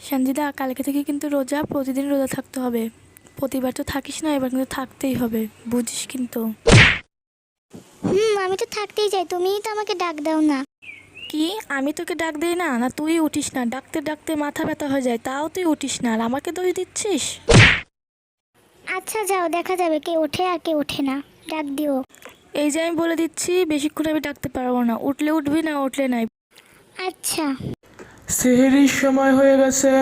সঞ্জিদা, কালকে থেকে কিন্তু রোজা, প্রতিদিন রোজা থাকতে হবে। প্রতিবার তো থাকিস না, এবার কিন্তু থাকতেই হবে, বুঝিস কিন্তু। আমি তো থাকতেই চাই, তুমিই তো আমাকে ডাক দাও না। কি, আমি তোকে ডাক দেই না? না তুই উঠিস না? ডাকতে ডাকতে মাথা ব্যথা হয়ে যায়, তাও তুই উঠিস না, আর আমাকে দোষ দিচ্ছিস। আচ্ছা যাও, দেখা যাবে কে ওঠে আর কে ওঠে না। ডাক দিও। এই যে আমি বলে দিচ্ছি, বেশিক্ষণ আমি ডাকতে পারবো না। উঠলে উঠবি, না উঠলে নাই। আচ্ছা। সেহরির সময় হয়ে গেছে,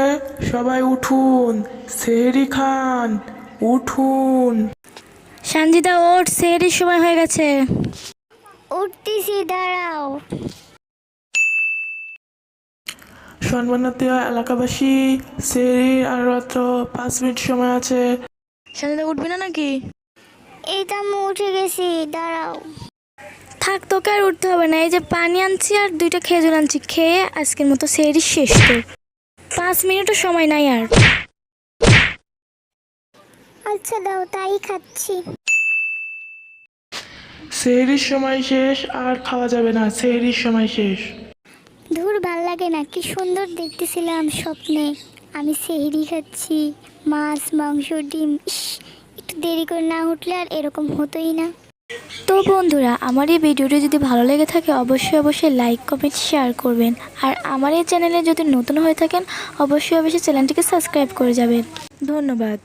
সবাই উঠুন, সেহরি খান, উঠুন। সঞ্জিদা ওঠ, সেহরির সময় হয়ে গেছে। উঠতেছি, দাঁড়াও। সম্মানিত এলাকাবাসী, সেহরির আর মাত্র 5 মিনিট সময় আছে। সঞ্জিদা উঠবি না নাকি? এই তো আমি উঠে গেছি, দাঁড়াও। থাক, তোকে আর উঠতে হবে না। এই যে পানি আনছি আর 2টা খেজুর আনছি, খেয়ে আজকের মতো সেহরি শেষ তোর। 5 মিনিটও সময় নাই আর। আচ্ছা দাও, তাই খাচ্ছি। সেহরির সময় শেষ, আর খাওয়া যাবে না, সেহরির সময় শেষ। ধুর, ভাল লাগে না। কি সুন্দর দেখতেছিলাম স্বপ্নে আমি সেহরি খাচ্ছি, মাছ মাংস ডিম। একটু দেরি করে না উঠলে আর এরকম হতোই না। তো বন্ধুরা, আমার এই ভিডিওটি যদি ভালো লেগে থাকে অবশ্যই লাইক কমেন্ট শেয়ার করবেন। আর আমার এই চ্যানেলে যদি নতুন হয়ে থাকেন অবশ্যই চ্যানেলটিকে সাবস্ক্রাইব করে যাবেন। ধন্যবাদ।